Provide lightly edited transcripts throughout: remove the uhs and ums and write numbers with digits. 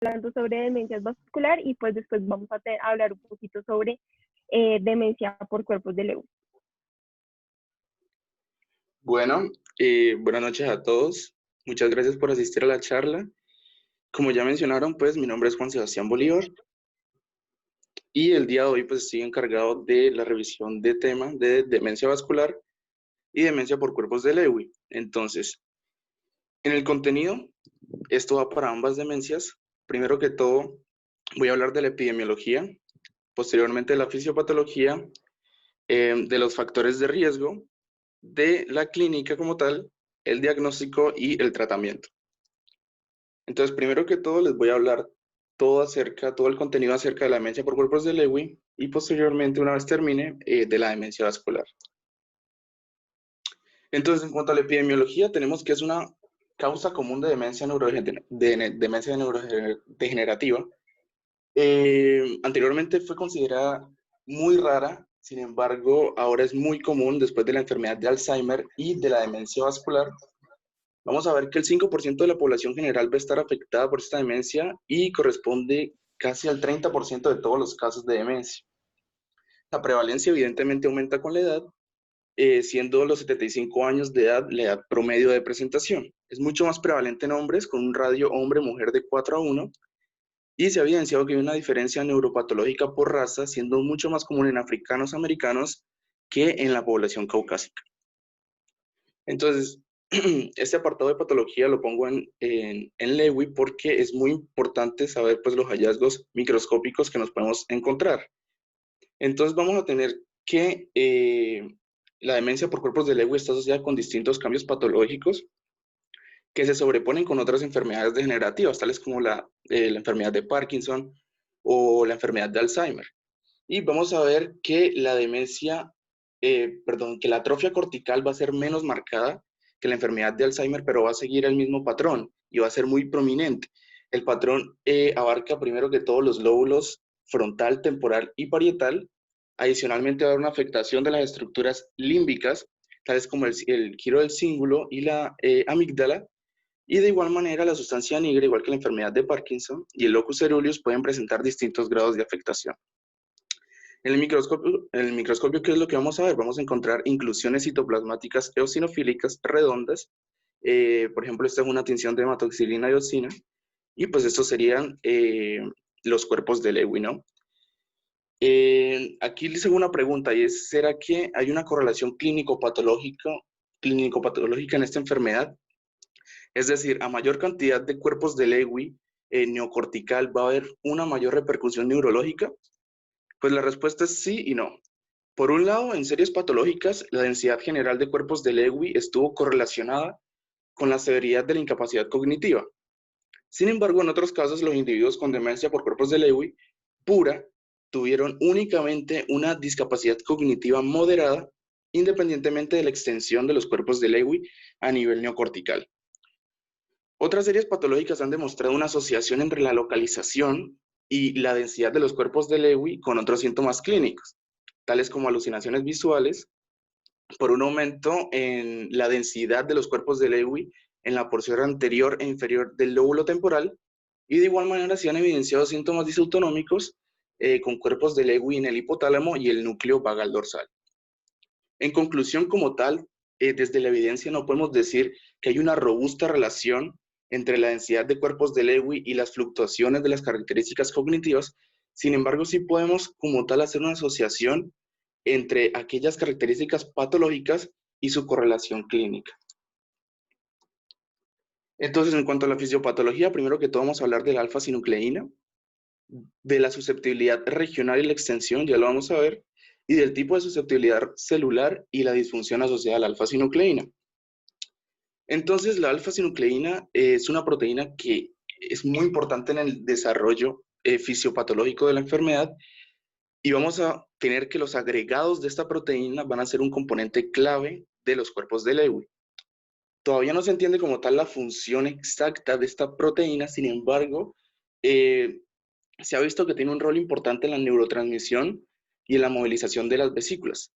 hablando sobre demencia vascular y pues después vamos a hablar un poquito sobre demencia por cuerpos de Lewy. Bueno, buenas noches a todos. Muchas gracias por asistir a la charla. Como ya mencionaron, pues mi nombre es Juan Sebastián Bolívar y el día de hoy pues estoy encargado de la revisión de tema de demencia vascular y demencia por cuerpos de Lewy. Entonces, en el contenido, esto va para ambas demencias. Primero que todo, voy a hablar de la epidemiología, posteriormente de la fisiopatología, de los factores de riesgo, de la clínica como tal, el diagnóstico y el tratamiento. Entonces, primero que todo, les voy a hablar todo el contenido acerca de la demencia por cuerpos de Lewy y posteriormente, una vez termine, de la demencia vascular. Entonces, en cuanto a la epidemiología, tenemos que es una causa común de demencia neurodegenerativa. Anteriormente fue considerada muy rara, sin embargo, ahora es muy común después de la enfermedad de Alzheimer y de la demencia vascular. Vamos a ver que el 5% de la población general va a estar afectada por esta demencia y corresponde casi al 30% de todos los casos de demencia. La prevalencia evidentemente aumenta con la edad, siendo los 75 años de edad la edad promedio de presentación. Es mucho más prevalente en hombres con un radio hombre-mujer de 4:1 y se ha evidenciado que hay una diferencia neuropatológica por raza, siendo mucho más común en africanos americanos que en la población caucásica. Entonces, este apartado de patología lo pongo en Lewy porque es muy importante saber pues, los hallazgos microscópicos que nos podemos encontrar. Entonces vamos a tener que la demencia por cuerpos de Lewy está asociada con distintos cambios patológicos que se sobreponen con otras enfermedades degenerativas, tales como la enfermedad de Parkinson o la enfermedad de Alzheimer. Y vamos a ver que la demencia, que la atrofia cortical va a ser menos marcada que la enfermedad de Alzheimer, pero va a seguir el mismo patrón y va a ser muy prominente. El patrón abarca primero que todos los lóbulos frontal, temporal y parietal. Adicionalmente va a haber una afectación de las estructuras límbicas, tales como el giro del cíngulo y la amígdala. Y de igual manera, la sustancia negra, igual que la enfermedad de Parkinson y el locus coeruleus, pueden presentar distintos grados de afectación. En el microscopio, ¿qué es lo que vamos a ver? Vamos a encontrar inclusiones citoplasmáticas eosinofílicas redondas. Por ejemplo, esta es una tinción de hematoxilina y eosina. Y pues estos serían los cuerpos de Lewy, ¿no? Aquí les hago una pregunta y es, ¿será que hay una correlación clínico-patológica en esta enfermedad? Es decir, a mayor cantidad de cuerpos de Lewy neocortical, ¿va a haber una mayor repercusión neurológica? Pues la respuesta es sí y no. Por un lado, en series patológicas, la densidad general de cuerpos de Lewy estuvo correlacionada con la severidad de la incapacidad cognitiva. Sin embargo, en otros casos, los individuos con demencia por cuerpos de Lewy pura tuvieron únicamente una discapacidad cognitiva moderada, independientemente de la extensión de los cuerpos de Lewy a nivel neocortical. Otras series patológicas han demostrado una asociación entre la localización y la densidad de los cuerpos de Lewy con otros síntomas clínicos, tales como alucinaciones visuales, por un aumento en la densidad de los cuerpos de Lewy en la porción anterior e inferior del lóbulo temporal, y de igual manera se han evidenciado síntomas disautonómicos con cuerpos de Lewy en el hipotálamo y el núcleo vagal dorsal. En conclusión, como tal, desde la evidencia no podemos decir que hay una robusta relación entre la densidad de cuerpos de Lewy y las fluctuaciones de las características cognitivas. Sin embargo, sí podemos como tal hacer una asociación entre aquellas características patológicas y su correlación clínica. Entonces, en cuanto a la fisiopatología, primero que todo vamos a hablar de la alfa-sinucleína, de la susceptibilidad regional y la extensión, ya lo vamos a ver, y del tipo de susceptibilidad celular y la disfunción asociada a la alfa-sinucleína. Entonces, la alfa-sinucleína es una proteína que es muy importante en el desarrollo fisiopatológico de la enfermedad, y vamos a tener que los agregados de esta proteína van a ser un componente clave de los cuerpos de Lewy. Todavía no se entiende como tal la función exacta de esta proteína, sin embargo, se ha visto que tiene un rol importante en la neurotransmisión y en la movilización de las vesículas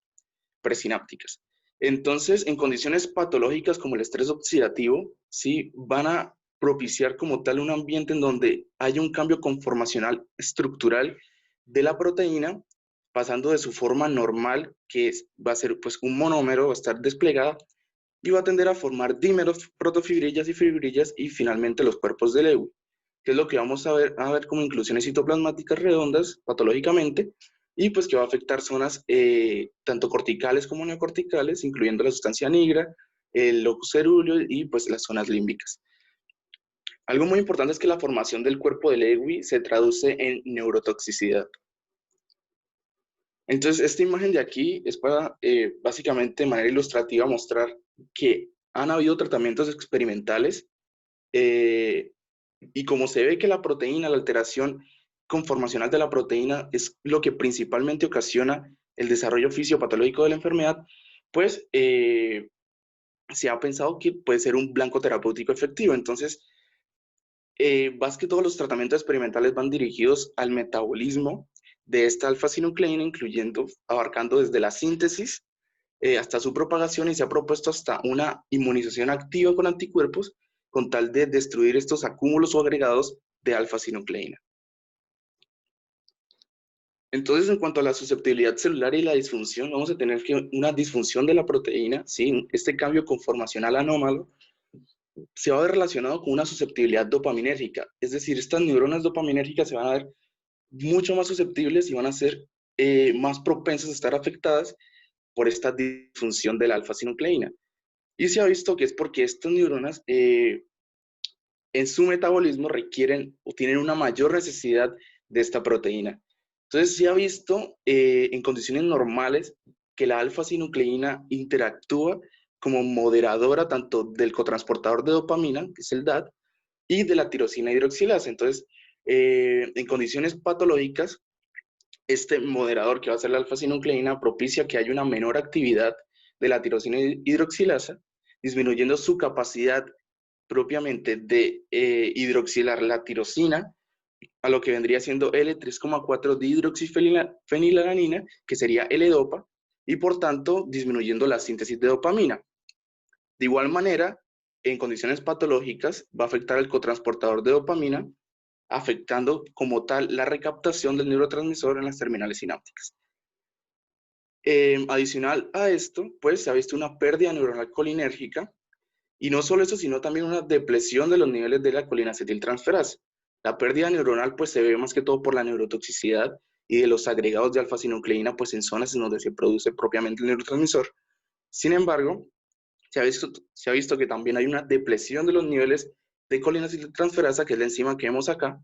presinápticas. Entonces, en condiciones patológicas como el estrés oxidativo, ¿sí? van a propiciar como tal un ambiente en donde haya un cambio conformacional estructural de la proteína, pasando de su forma normal, que va a ser pues un monómero, va a estar desplegada, y va a tender a formar dímeros, protofibrillas y fibrillas, y finalmente los cuerpos de Lewy, que es lo que vamos a ver como inclusiones citoplasmáticas redondas patológicamente, y pues que va a afectar zonas tanto corticales como neocorticales, incluyendo la sustancia nigra, el locus cerúleo y pues las zonas límbicas. Algo muy importante es que la formación del cuerpo de Lewy se traduce en neurotoxicidad. Entonces, esta imagen de aquí es para, básicamente, de manera ilustrativa, mostrar que han habido tratamientos experimentales y como se ve que la proteína, la alteración conformacional de la proteína es lo que principalmente ocasiona el desarrollo fisiopatológico de la enfermedad, pues se ha pensado que puede ser un blanco terapéutico efectivo. Entonces, más que todos los tratamientos experimentales van dirigidos al metabolismo de esta alfa-sinucleína, incluyendo, abarcando desde la síntesis hasta su propagación, y se ha propuesto hasta una inmunización activa con anticuerpos con tal de destruir estos acúmulos o agregados de alfa-sinucleína. Entonces, en cuanto a la susceptibilidad celular y la disfunción, vamos a tener que una disfunción de la proteína, ¿sí? Este cambio conformacional anómalo se va a ver relacionado con una susceptibilidad dopaminérgica, es decir, estas neuronas dopaminérgicas se van a ver mucho más susceptibles y van a ser más propensas a estar afectadas por esta disfunción de la alfa-sinucleína. Y se ha visto que es porque estas neuronas en su metabolismo requieren o tienen una mayor necesidad de esta proteína. Entonces se ha visto en condiciones normales que la alfa-sinucleína interactúa como moderadora tanto del cotransportador de dopamina, que es el DAT, y de la tirosina hidroxilasa. Entonces, en condiciones patológicas, este moderador que va a ser la alfa-sinucleína propicia que haya una menor actividad de la tirosina hidroxilasa, disminuyendo su capacidad propiamente de hidroxilar la tirosina a lo que vendría siendo L3,4 dihidroxifenilalanina, que sería L-Dopa, y por tanto disminuyendo la síntesis de dopamina. De igual manera, en condiciones patológicas va a afectar el cotransportador de dopamina, afectando como tal la recaptación del neurotransmisor en las terminales sinápticas. Adicional a esto, pues se ha visto una pérdida neuronal colinérgica, y no solo eso, sino también una depresión de los niveles de la colinacetiltransferasa. La pérdida neuronal pues se ve más que todo por la neurotoxicidad y de los agregados de alfa-sinucleína pues en zonas en donde se produce propiamente el neurotransmisor. Sin embargo, se ha visto que también hay una depresión de los niveles de colinacetiltransferasa, que es la enzima que vemos acá,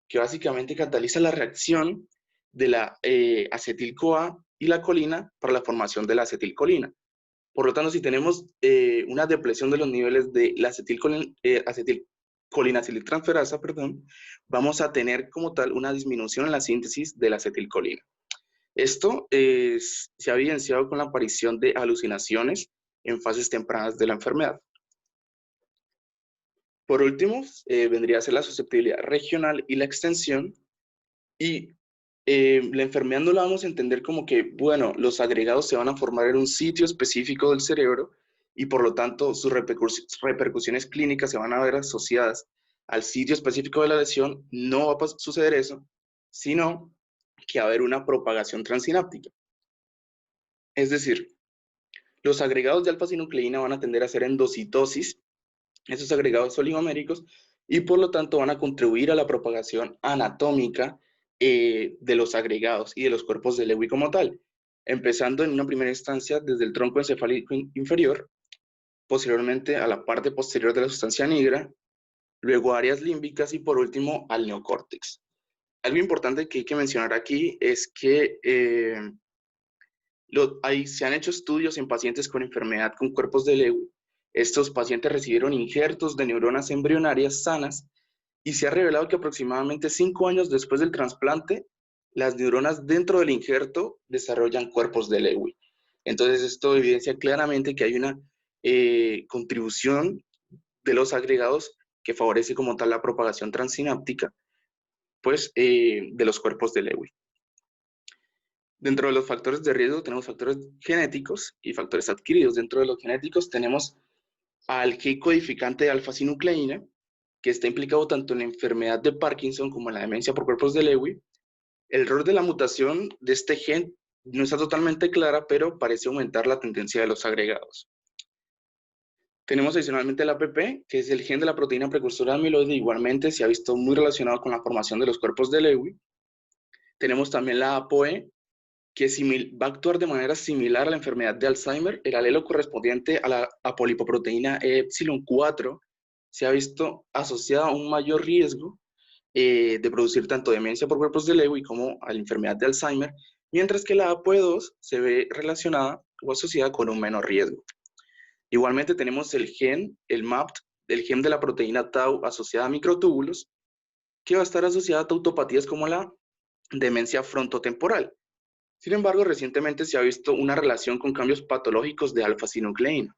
que básicamente cataliza la reacción de la acetil-CoA y la colina para la formación de la acetilcolina. Por lo tanto, si tenemos una depresión de los niveles de la acetilcolinacetiltransferasa, vamos a tener como tal una disminución en la síntesis de la acetilcolina. Esto se ha evidenciado con la aparición de alucinaciones en fases tempranas de la enfermedad. Por último, vendría a ser la susceptibilidad regional y la extensión. Y la enfermedad no la vamos a entender como que, bueno, los agregados se van a formar en un sitio específico del cerebro y por lo tanto sus repercusiones clínicas se van a ver asociadas al sitio específico de la lesión. No va a suceder eso, sino que va a haber una propagación transináptica. Es decir, los agregados de alfa-sinucleína van a tender a hacer endocitosis, esos agregados oligoméricos, y por lo tanto van a contribuir a la propagación anatómica de los agregados y de los cuerpos de Lewy como tal, empezando en una primera instancia desde el tronco encefálico inferior, posteriormente a la parte posterior de la sustancia nigra, luego áreas límbicas y por último al neocórtex. Algo importante que hay que mencionar aquí es que se han hecho estudios en pacientes con enfermedad con cuerpos de Lewy. Estos pacientes recibieron injertos de neuronas embrionarias sanas y se ha revelado que aproximadamente 5 años después del trasplante, las neuronas dentro del injerto desarrollan cuerpos de Lewy. Entonces, esto evidencia claramente que hay una contribución de los agregados que favorece como tal la propagación transináptica, pues, de los cuerpos de Lewy. Dentro de los factores de riesgo tenemos factores genéticos y factores adquiridos. Dentro de los genéticos tenemos al key codificante de alfa-sinucleína, que está implicado tanto en la enfermedad de Parkinson como en la demencia por cuerpos de Lewy. El rol de la mutación de este gen no está totalmente clara, pero parece aumentar la tendencia de los agregados. Tenemos adicionalmente el APP, que es el gen de la proteína precursora de amiloide, igualmente se ha visto muy relacionado con la formación de los cuerpos de Lewy. Tenemos también la ApoE, que va a actuar de manera similar a la enfermedad de Alzheimer. El alelo correspondiente a la apolipoproteína epsilon 4 se ha visto asociado a un mayor riesgo de producir tanto demencia por cuerpos de Lewy como a la enfermedad de Alzheimer, mientras que la ApoE2 se ve relacionada o asociada con un menor riesgo. Igualmente tenemos el gen, el MAPT, del gen de la proteína tau asociada a microtúbulos, que va a estar asociada a tautopatías como la demencia frontotemporal. Sin embargo, recientemente se ha visto una relación con cambios patológicos de alfa-sinucleína.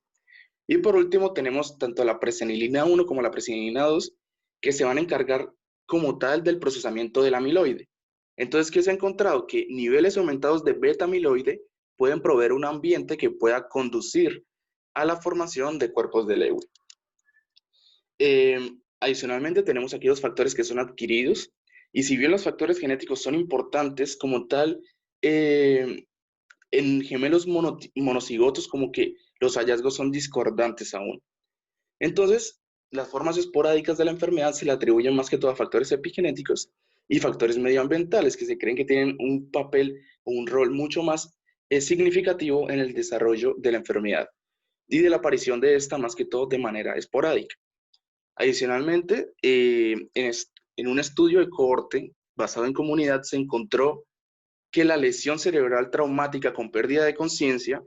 Y por último, tenemos tanto la presenilina 1 como la presenilina 2, que se van a encargar como tal del procesamiento del amiloide. Entonces, ¿qué se ha encontrado? Que niveles aumentados de beta-amiloide pueden proveer un ambiente que pueda conducir a la formación de cuerpos de Lewy. Adicionalmente, tenemos aquí dos factores que son adquiridos, y si bien los factores genéticos son importantes como tal, en gemelos monocigotos como que los hallazgos son discordantes aún. Entonces, las formas esporádicas de la enfermedad se le atribuyen más que todo a factores epigenéticos y factores medioambientales que se creen que tienen un papel o un rol mucho más significativo en el desarrollo de la enfermedad y de la aparición de esta más que todo de manera esporádica. Adicionalmente, en un estudio de cohorte basado en comunidad se encontró que la lesión cerebral traumática con pérdida de conciencia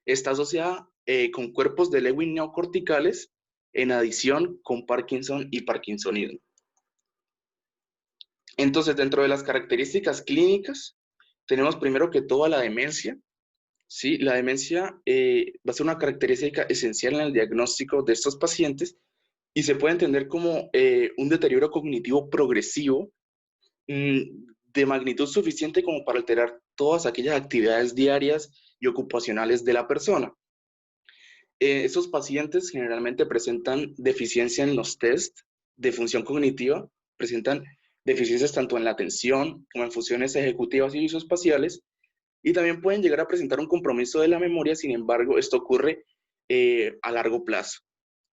está asociada con cuerpos de Lewy neocorticales en adición con Parkinson y parkinsonismo. Entonces, dentro de las características clínicas, tenemos primero que todo la demencia. ¿Sí? La demencia va a ser una característica esencial en el diagnóstico de estos pacientes y se puede entender como un deterioro cognitivo progresivo de magnitud suficiente como para alterar todas aquellas actividades diarias y ocupacionales de la persona. Esos pacientes generalmente presentan deficiencia en los test de función cognitiva, presentan deficiencias tanto en la atención como en funciones ejecutivas y visoespaciales, y también pueden llegar a presentar un compromiso de la memoria. Sin embargo, esto ocurre a largo plazo.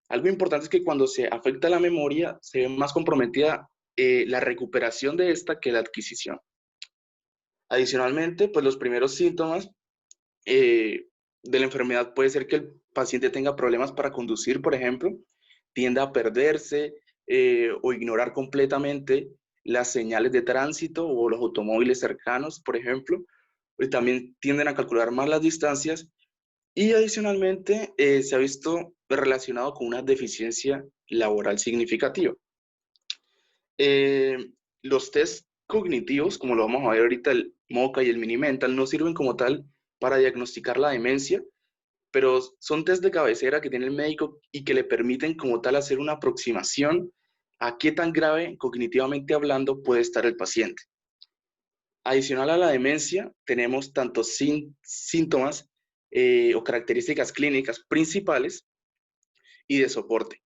Algo importante es que cuando se afecta la memoria, se ve más comprometida la recuperación de esta que la adquisición. Adicionalmente, pues los primeros síntomas de la enfermedad puede ser que el paciente tenga problemas para conducir, por ejemplo, tienda a perderse o ignorar completamente las señales de tránsito o los automóviles cercanos, por ejemplo, y también tienden a calcular más las distancias y adicionalmente se ha visto relacionado con una deficiencia laboral significativa. Los test cognitivos, como lo vamos a ver ahorita, el MoCA y el Mini-Mental, no sirven como tal para diagnosticar la demencia, pero son test de cabecera que tiene el médico y que le permiten como tal hacer una aproximación a qué tan grave cognitivamente hablando puede estar el paciente. Adicional a la demencia, tenemos tantos síntomas o características clínicas principales y de soporte.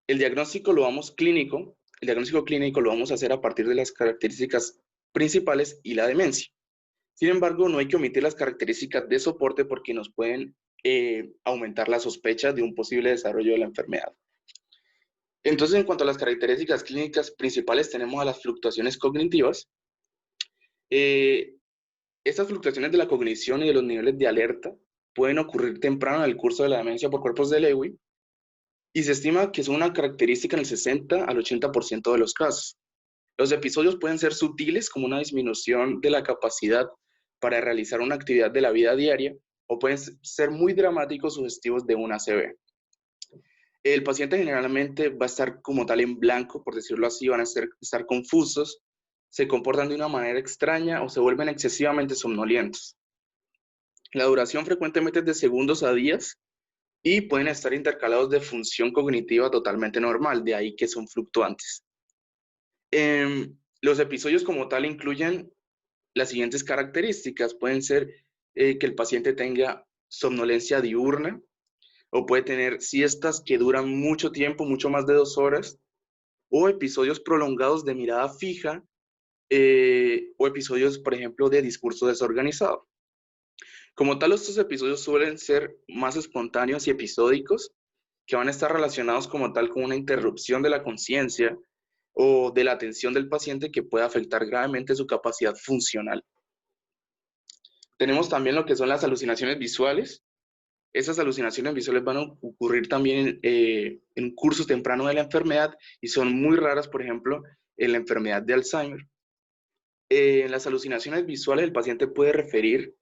El diagnóstico clínico lo vamos a hacer a partir de las características principales y la demencia. Sin embargo, no hay que omitir las características de soporte porque nos pueden aumentar la sospecha de un posible desarrollo de la enfermedad. Entonces, en cuanto a las características clínicas principales, tenemos a las fluctuaciones cognitivas. Estas fluctuaciones de la cognición y de los niveles de alerta pueden ocurrir temprano en el curso de la demencia por cuerpos de Lewy y se estima que son una característica en el 60 al 80% de los casos. Los episodios pueden ser sutiles, como una disminución de la capacidad para realizar una actividad de la vida diaria, o pueden ser muy dramáticos, sugestivos de una ACV. El paciente generalmente va a estar como tal en blanco, por decirlo así, van a estar confusos, se comportan de una manera extraña o se vuelven excesivamente somnolientos. La duración frecuentemente es de segundos a días y pueden estar intercalados de función cognitiva totalmente normal, de ahí que son fluctuantes. Los episodios como tal incluyen las siguientes características. Pueden ser que el paciente tenga somnolencia diurna o puede tener siestas que duran mucho tiempo, mucho más de 2 horas, o episodios prolongados de mirada fija, o episodios, por ejemplo, de discurso desorganizado. Como tal, estos episodios suelen ser más espontáneos y episódicos, que van a estar relacionados como tal con una interrupción de la conciencia o de la atención del paciente que puede afectar gravemente su capacidad funcional. Tenemos también lo que son las alucinaciones visuales. Esas alucinaciones visuales van a ocurrir también en un curso temprano de la enfermedad y son muy raras, por ejemplo, en la enfermedad de Alzheimer. En las alucinaciones visuales el paciente puede referir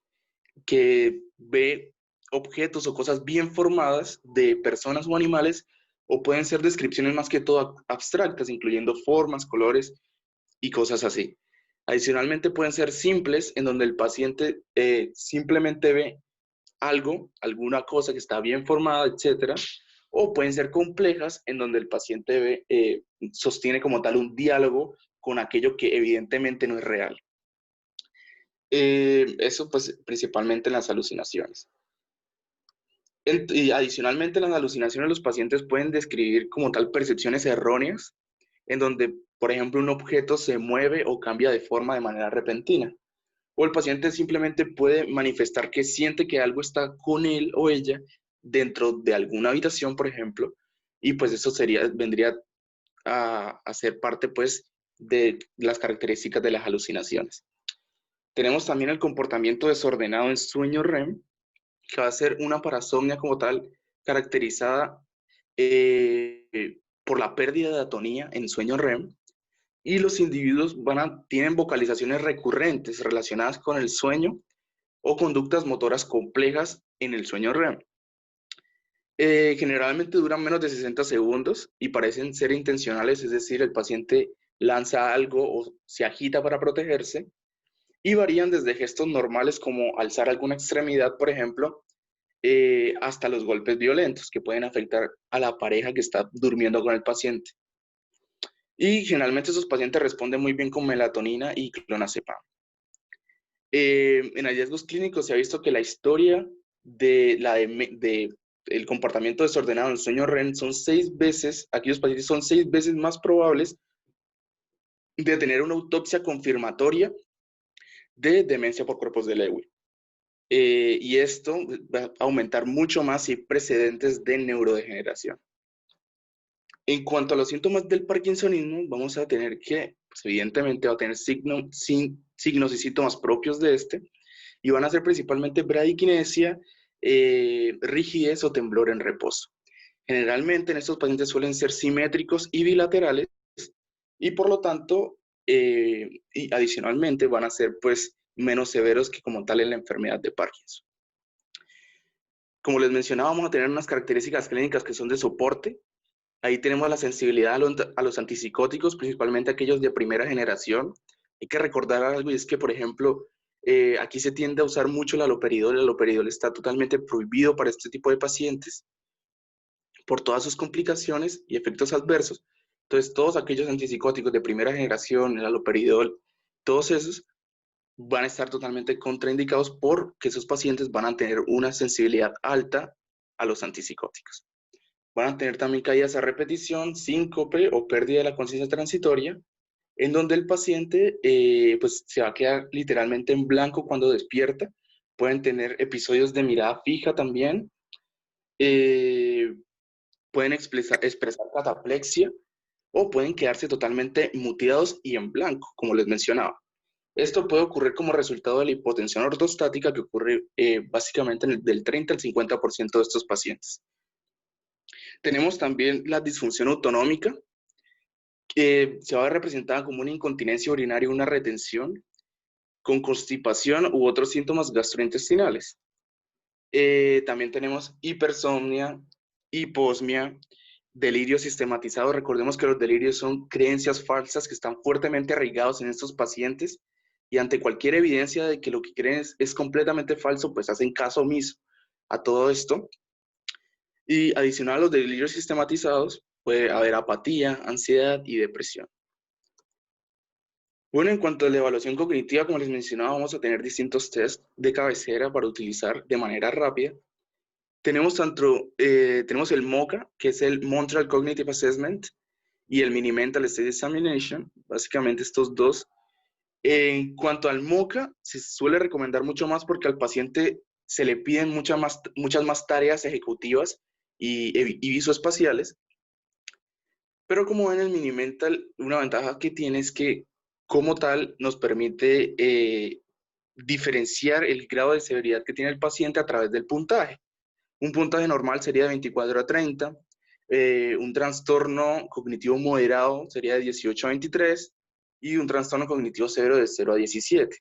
que ve objetos o cosas bien formadas de personas o animales, o pueden ser descripciones más que todo abstractas, incluyendo formas, colores y cosas así. Adicionalmente pueden ser simples, en donde el paciente simplemente ve algo, alguna cosa que está bien formada, etcétera, o pueden ser complejas, en donde el paciente sostiene como tal un diálogo con aquello que evidentemente no es real. Eso pues principalmente en las alucinaciones. Y adicionalmente las alucinaciones los pacientes pueden describir como tal percepciones erróneas, en donde, por ejemplo, un objeto se mueve o cambia de forma de manera repentina. O el paciente simplemente puede manifestar que siente que algo está con él o ella dentro de alguna habitación, por ejemplo, y pues eso vendría a ser parte pues de las características de las alucinaciones. Tenemos también el comportamiento desordenado en sueño REM, que va a ser una parasomnia como tal, caracterizada por la pérdida de atonía en sueño REM, y los individuos tienen vocalizaciones recurrentes relacionadas con el sueño o conductas motoras complejas en el sueño REM. Generalmente duran menos de 60 segundos y parecen ser intencionales, es decir, el paciente lanza algo o se agita para protegerse, y varían desde gestos normales como alzar alguna extremidad, por ejemplo, hasta los golpes violentos que pueden afectar a la pareja que está durmiendo con el paciente. Y generalmente esos pacientes responden muy bien con melatonina y clonazepam. En hallazgos clínicos se ha visto que la historia el comportamiento desordenado en el sueño REM son 6 veces, aquellos pacientes son 6 veces más probables de tener una autopsia confirmatoria de demencia por cuerpos de Lewy. Y esto va a aumentar mucho más si hay precedentes de neurodegeneración. En cuanto a los síntomas del parkinsonismo, vamos a tener que, pues evidentemente va a tener signos y síntomas propios de este, y van a ser principalmente bradiquinesia, rigidez o temblor en reposo. Generalmente en estos pacientes suelen ser simétricos y bilaterales, y por lo tanto, y adicionalmente van a ser pues menos severos que como tal en la enfermedad de Parkinson. Como les mencionaba, vamos a tener unas características clínicas que son de soporte. Ahí tenemos la sensibilidad a los antipsicóticos, principalmente aquellos de primera generación. Hay que recordar algo, y es que, por ejemplo, aquí se tiende a usar mucho el haloperidol. El haloperidol está totalmente prohibido para este tipo de pacientes por todas sus complicaciones y efectos adversos. Entonces, todos aquellos antipsicóticos de primera generación, el haloperidol, todos esos van a estar totalmente contraindicados porque esos pacientes van a tener una sensibilidad alta a los antipsicóticos. Van a tener también caídas a repetición, síncope o pérdida de la conciencia transitoria, en donde el paciente pues se va a quedar literalmente en blanco cuando despierta. Pueden tener episodios de mirada fija también. Pueden expresar cataplexia, o pueden quedarse totalmente muteados y en blanco, como les mencionaba. Esto puede ocurrir como resultado de la hipotensión ortostática, que ocurre básicamente del 30 al 50% de estos pacientes. Tenemos también la disfunción autonómica, que se va a ver representada como una incontinencia urinaria, una retención, con constipación u otros síntomas gastrointestinales. También tenemos hipersomnia, hiposmia, delirio sistematizado. Recordemos que los delirios son creencias falsas que están fuertemente arraigados en estos pacientes, y ante cualquier evidencia de que lo que creen es completamente falso, pues hacen caso omiso a todo esto. Y adicional a los delirios sistematizados, puede haber apatía, ansiedad y depresión. Bueno, en cuanto a la evaluación cognitiva, como les mencionaba, vamos a tener distintos tests de cabecera para utilizar de manera rápida. Tenemos el MoCA, que es el Montreal Cognitive Assessment, y el Mini-Mental State Examination, básicamente estos dos. En cuanto al MOCA, se suele recomendar mucho más porque al paciente se le piden muchas más tareas ejecutivas y visoespaciales, pero como ven el Mini-Mental, una ventaja que tiene es que como tal nos permite diferenciar el grado de severidad que tiene el paciente a través del puntaje. Un puntaje normal sería de 24 a 30, un trastorno cognitivo moderado sería de 18 a 23 y un trastorno cognitivo severo de 0 a 17.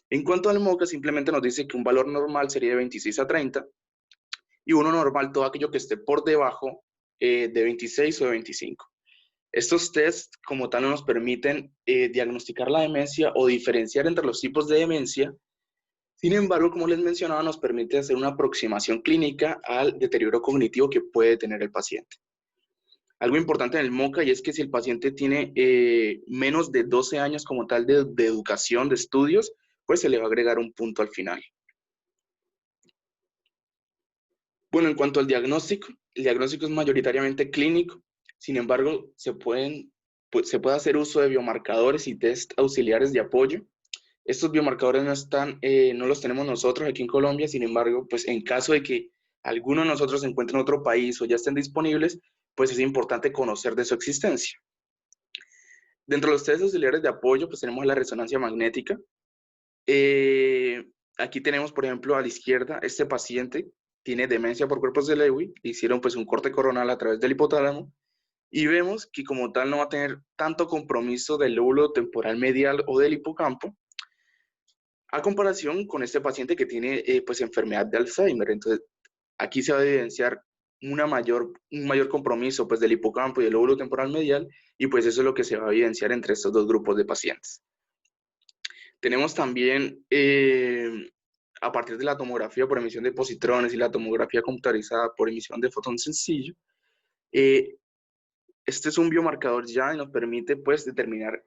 En cuanto al MOCA, simplemente nos dice que un valor normal sería de 26 a 30 y uno normal todo aquello que esté por debajo de 26 o de 25. Estos tests como tal no nos permiten diagnosticar la demencia o diferenciar entre los tipos de demencia. Sin embargo, como les mencionaba, nos permite hacer una aproximación clínica al deterioro cognitivo que puede tener el paciente. Algo importante en el MOCA y es que si el paciente tiene menos de 12 años como tal de educación, de estudios, pues se le va a agregar un punto al final. Bueno, en cuanto al diagnóstico, el diagnóstico es mayoritariamente clínico. Sin embargo, se puede hacer uso de biomarcadores y test auxiliares de apoyo. Estos biomarcadores no los tenemos nosotros aquí en Colombia, sin embargo, pues en caso de que alguno de nosotros se encuentre en otro país o ya estén disponibles, pues es importante conocer de su existencia. Dentro de los test auxiliares de apoyo, pues tenemos la resonancia magnética. Aquí tenemos, por ejemplo, a la izquierda, este paciente tiene demencia por cuerpos de Lewy, le hicieron pues un corte coronal a través del hipotálamo, y vemos que como tal no va a tener tanto compromiso del lóbulo temporal medial o del hipocampo, a comparación con este paciente que tiene pues enfermedad de Alzheimer. Entonces, aquí se va a evidenciar un mayor compromiso pues del hipocampo y del lóbulo temporal medial, y pues eso es lo que se va a evidenciar entre estos dos grupos de pacientes. Tenemos también, a partir de la tomografía por emisión de positrones y la tomografía computarizada por emisión de fotón sencillo, este es un biomarcador ya y nos permite pues determinar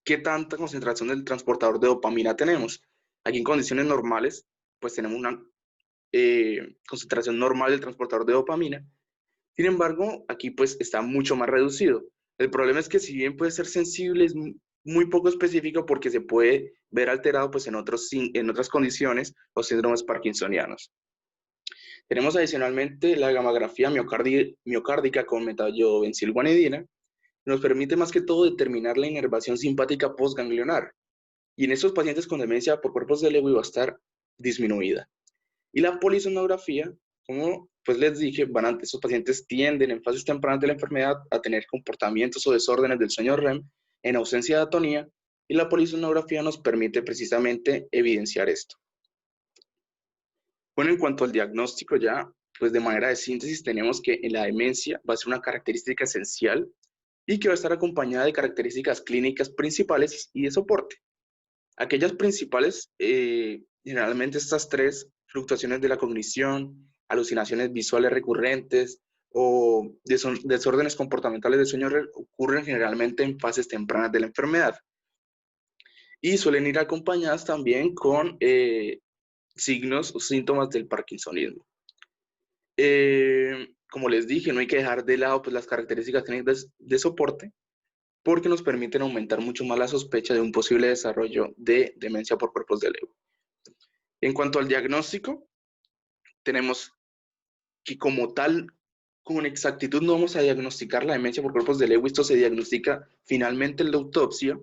qué tanta concentración del transportador de dopamina tenemos. Aquí en condiciones normales, pues tenemos una concentración normal del transportador de dopamina. Sin embargo, aquí pues está mucho más reducido. El problema es que si bien puede ser sensible, es muy poco específico porque se puede ver alterado pues en otras condiciones o síndromes parkinsonianos. Tenemos adicionalmente la gammagrafía miocárdica con metallobensilguanidina. Nos permite más que todo determinar la inervación simpática postganglionar. Y en estos pacientes con demencia por cuerpos de Lewy va a estar disminuida. Y la polisonografía, como pues les dije, estos pacientes tienden en fases tempranas de la enfermedad a tener comportamientos o desórdenes del sueño REM en ausencia de atonía, y la polisonografía nos permite precisamente evidenciar esto. Bueno, en cuanto al diagnóstico ya, pues de manera de síntesis tenemos que en la demencia va a ser una característica esencial y que va a estar acompañada de características clínicas principales y de soporte. Aquellas principales, generalmente estas tres, fluctuaciones de la cognición, alucinaciones visuales recurrentes o desórdenes comportamentales del sueño ocurren generalmente en fases tempranas de la enfermedad. Y suelen ir acompañadas también con signos o síntomas del parkinsonismo. Como les dije, no hay que dejar de lado pues, las características clínicas de soporte, porque nos permiten aumentar mucho más la sospecha de un posible desarrollo de demencia por cuerpos de Lewy. En cuanto al diagnóstico, tenemos que como tal, con exactitud no vamos a diagnosticar la demencia por cuerpos de Lewy, esto se diagnostica finalmente en la autopsia.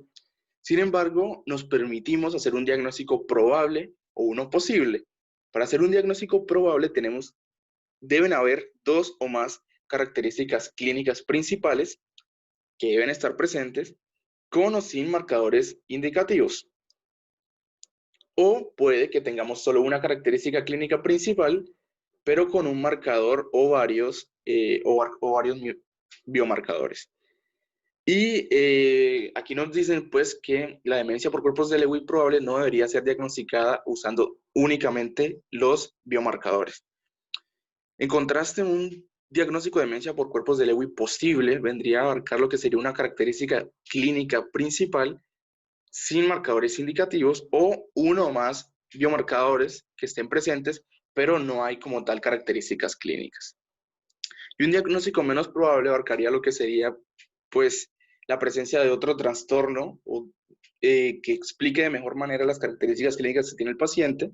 Sin embargo, nos permitimos hacer un diagnóstico probable o uno posible. Para hacer un diagnóstico probable deben haber dos o más características clínicas principales que deben estar presentes con o sin marcadores indicativos. O puede que tengamos solo una característica clínica principal, pero con un marcador o varios biomarcadores. Y aquí nos dicen pues que la demencia por cuerpos de Lewy probable no debería ser diagnosticada usando únicamente los biomarcadores. En contraste, un diagnóstico de demencia por cuerpos de Lewy posible vendría a abarcar lo que sería una característica clínica principal sin marcadores indicativos o uno o más biomarcadores que estén presentes, pero no hay como tal características clínicas. Y un diagnóstico menos probable abarcaría lo que sería pues la presencia de otro trastorno o, que explique de mejor manera las características clínicas que tiene el paciente,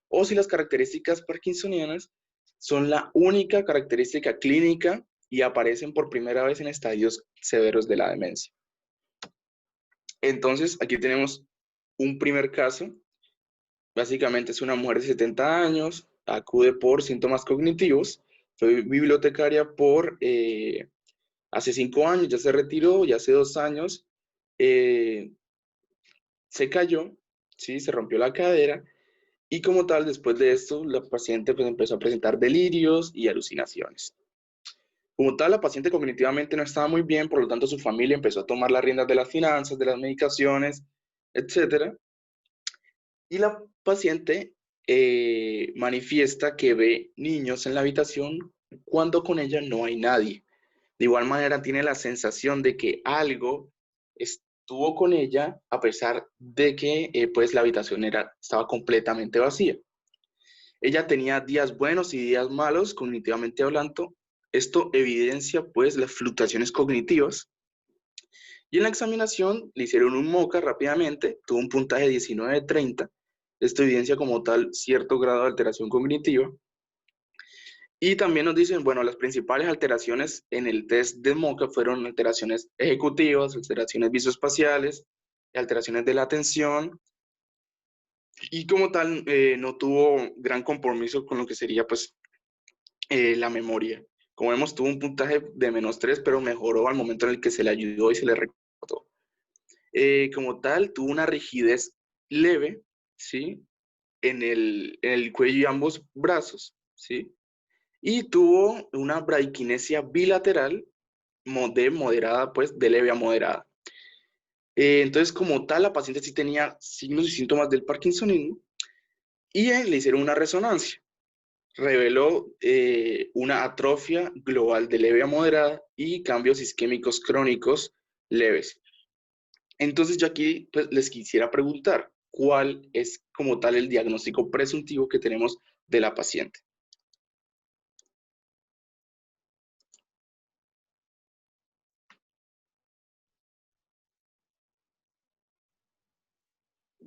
o si las características parkinsonianas son la única característica clínica y aparecen por primera vez en estadios severos de la demencia. Entonces, aquí tenemos un primer caso. Básicamente es una mujer de 70 años, acude por síntomas cognitivos, fue bibliotecaria por hace 5 años, ya se retiró, ya hace 2 años, eh, se cayó, ¿sí? Se rompió la cadera y como tal, después de esto, la paciente pues, empezó a presentar delirios y alucinaciones. Como tal, la paciente cognitivamente no estaba muy bien, por lo tanto su familia empezó a tomar las riendas de las finanzas, de las medicaciones, etcétera. Y la paciente manifiesta que ve niños en la habitación cuando con ella no hay nadie. De igual manera tiene la sensación de que algo estuvo con ella a pesar de que pues la habitación estaba completamente vacía. Ella tenía días buenos y días malos, cognitivamente hablando. Esto evidencia pues las fluctuaciones cognitivas. Y en la examinación le hicieron un MOCA rápidamente, tuvo un puntaje de 19 de 30. Esto evidencia como tal cierto grado de alteración cognitiva. Y también nos dicen, bueno, las principales alteraciones en el test de MOCA fueron alteraciones ejecutivas, alteraciones visoespaciales, alteraciones de la atención, y como tal no tuvo gran compromiso con lo que sería pues la memoria. Como vemos, tuvo un puntaje de -3, pero mejoró al momento en el que se le ayudó y se le recordó. Como tal, tuvo una rigidez leve, ¿sí? En el cuello y ambos brazos, ¿sí? Y tuvo una bradiquinesia bilateral de moderada, pues, de leve a moderada. Entonces, como tal, la paciente sí tenía signos y síntomas del parkinsonismo y le hicieron una resonancia. Reveló una atrofia global de leve a moderada y cambios isquémicos crónicos leves. Entonces yo aquí pues, les quisiera preguntar, ¿cuál es como tal el diagnóstico presuntivo que tenemos de la paciente?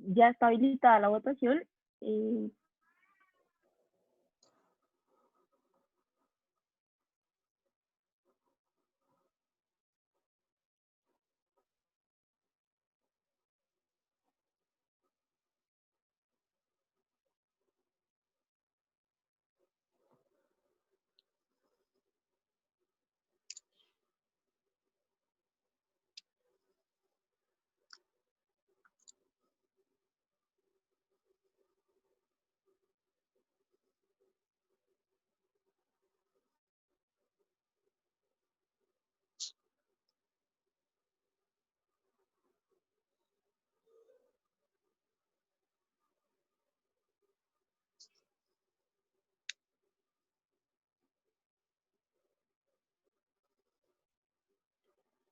Ya está habilitada la votación. eh,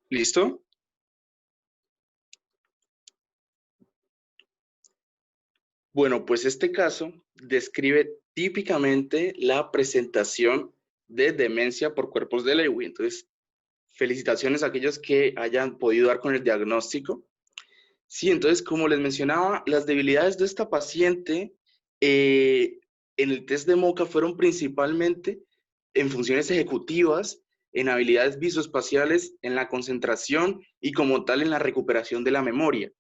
¿Listo? Bueno, pues este caso describe típicamente la presentación de demencia por cuerpos de Lewy. Entonces, felicitaciones a aquellos que hayan podido dar con el diagnóstico. Sí, entonces, como les mencionaba, las debilidades de esta paciente eh, en el test de MOCA fueron principalmente en funciones ejecutivas, en habilidades visoespaciales, en la concentración y como tal en la recuperación de la memoria.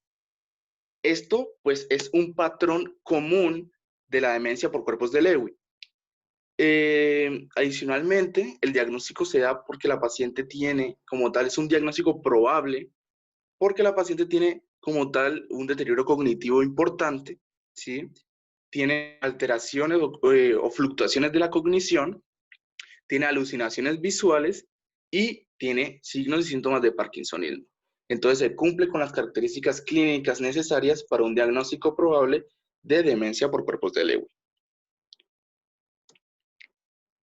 Esto, pues, es un patrón común de la demencia por cuerpos de Lewy. Adicionalmente, el diagnóstico se da porque la paciente tiene, como tal, es un diagnóstico probable porque la paciente tiene como tal un deterioro cognitivo importante, ¿sí? Tiene alteraciones o fluctuaciones de la cognición, tiene alucinaciones visuales y tiene signos y síntomas de parkinsonismo. Entonces se cumple con las características clínicas necesarias para un diagnóstico probable de demencia por cuerpos de Lewy.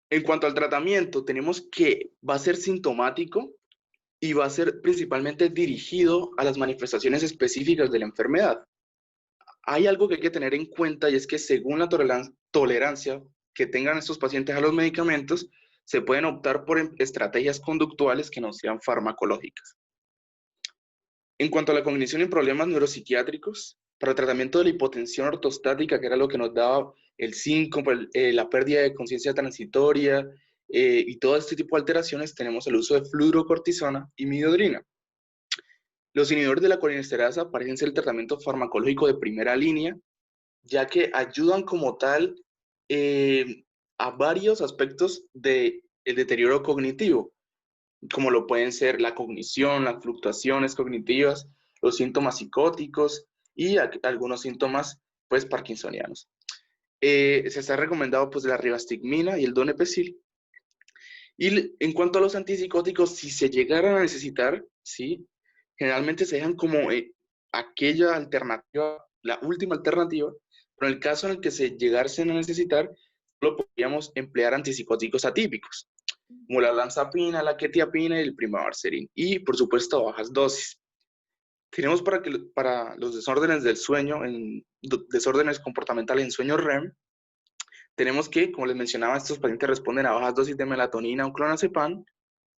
En cuanto al tratamiento, tenemos que va a ser sintomático y va a ser principalmente dirigido a las manifestaciones específicas de la enfermedad. Hay algo que hay que tener en cuenta y es que según la tolerancia que tengan estos pacientes a los medicamentos, se pueden optar por estrategias conductuales que no sean farmacológicas. En cuanto a la cognición en problemas neuropsiquiátricos, para el tratamiento de la hipotensión ortostática, que era lo que nos daba el síncope, la pérdida de conciencia transitoria y todo este tipo de alteraciones, tenemos el uso de fludrocortisona y midodrina. Los inhibidores de la colinesterasa parecen ser el tratamiento farmacológico de primera línea, ya que ayudan como tal a varios aspectos del deterioro cognitivo, como lo pueden ser la cognición, las fluctuaciones cognitivas, los síntomas psicóticos y algunos síntomas pues parkinsonianos. Se está recomendado pues la rivastigmina y el donepezil. Y en cuanto a los antipsicóticos, si se llegaran a necesitar, ¿sí? Generalmente se dejan como aquella alternativa, la última alternativa, pero en el caso en el que se llegasen a necesitar, solo podríamos emplear antipsicóticos atípicos, como la olanzapina, la quetiapina y el pimavanserin, y por supuesto a bajas dosis. Tenemos para los desórdenes del sueño, desórdenes comportamentales en sueño REM, tenemos que, como les mencionaba, estos pacientes responden a bajas dosis de melatonina o clonazepam.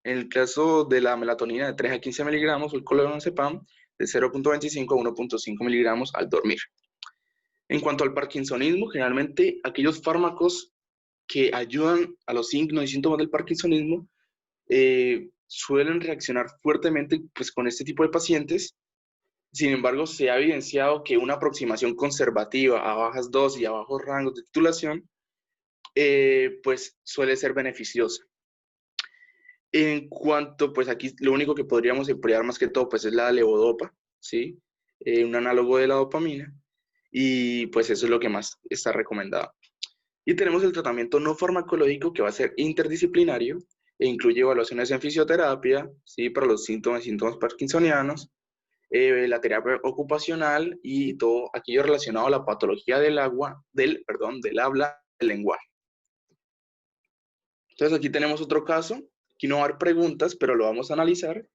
En el caso de la melatonina de 3 a 15 miligramos o el clonazepam de 0.25 a 1.5 miligramos al dormir. En cuanto al parkinsonismo, generalmente aquellos fármacos que ayudan a los signos y síntomas del parkinsonismo suelen reaccionar fuertemente pues, con este tipo de pacientes. Sin embargo, se ha evidenciado que una aproximación conservativa a bajas dosis y a bajos rangos de titulación pues suele ser beneficiosa. En cuanto, pues aquí lo único que podríamos emplear más que todo pues es la levodopa, ¿sí? Un análogo de la dopamina, y pues eso es lo que más está recomendado. Y tenemos el tratamiento no farmacológico que va a ser interdisciplinario e incluye evaluaciones en fisioterapia, ¿sí? Para los síntomas parkinsonianos, la terapia ocupacional y todo aquello relacionado a la patología del habla, del lenguaje. Entonces aquí tenemos otro caso, aquí no va a haber preguntas, pero lo vamos a analizar.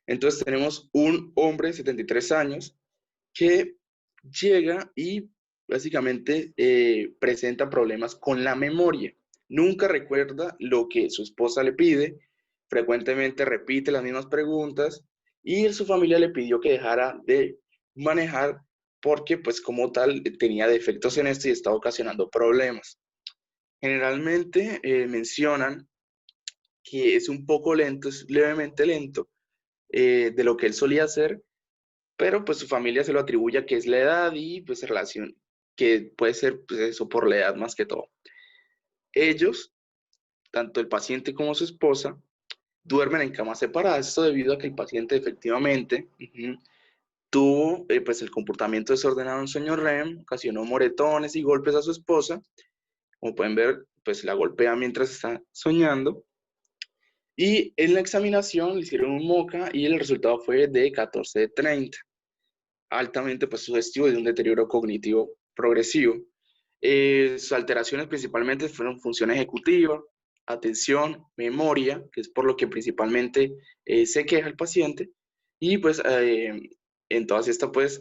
Entonces tenemos un hombre de 73 años que llega y básicamente presenta problemas con la memoria. Nunca recuerda lo que su esposa le pide, frecuentemente repite las mismas preguntas y su familia le pidió que dejara de manejar porque pues como tal tenía defectos en esto y estaba ocasionando problemas. Generalmente mencionan que es un poco lento, es levemente lento de lo que él solía hacer, pero pues su familia se lo atribuye a que es la edad y pues relación, que puede ser pues eso por la edad más que todo. Ellos, tanto el paciente como su esposa, duermen en camas separadas, esto debido a que el paciente efectivamente tuvo pues el comportamiento desordenado en sueño REM, ocasionó moretones y golpes a su esposa, como pueden ver, pues la golpea mientras está soñando. Y en la examinación le hicieron un MOCA y el resultado fue de 14 de 30, altamente pues, sugestivo de un deterioro cognitivo progresivo. Sus alteraciones principalmente fueron función ejecutiva, atención, memoria, que es por lo que principalmente se queja el paciente, y pues en todas estas pues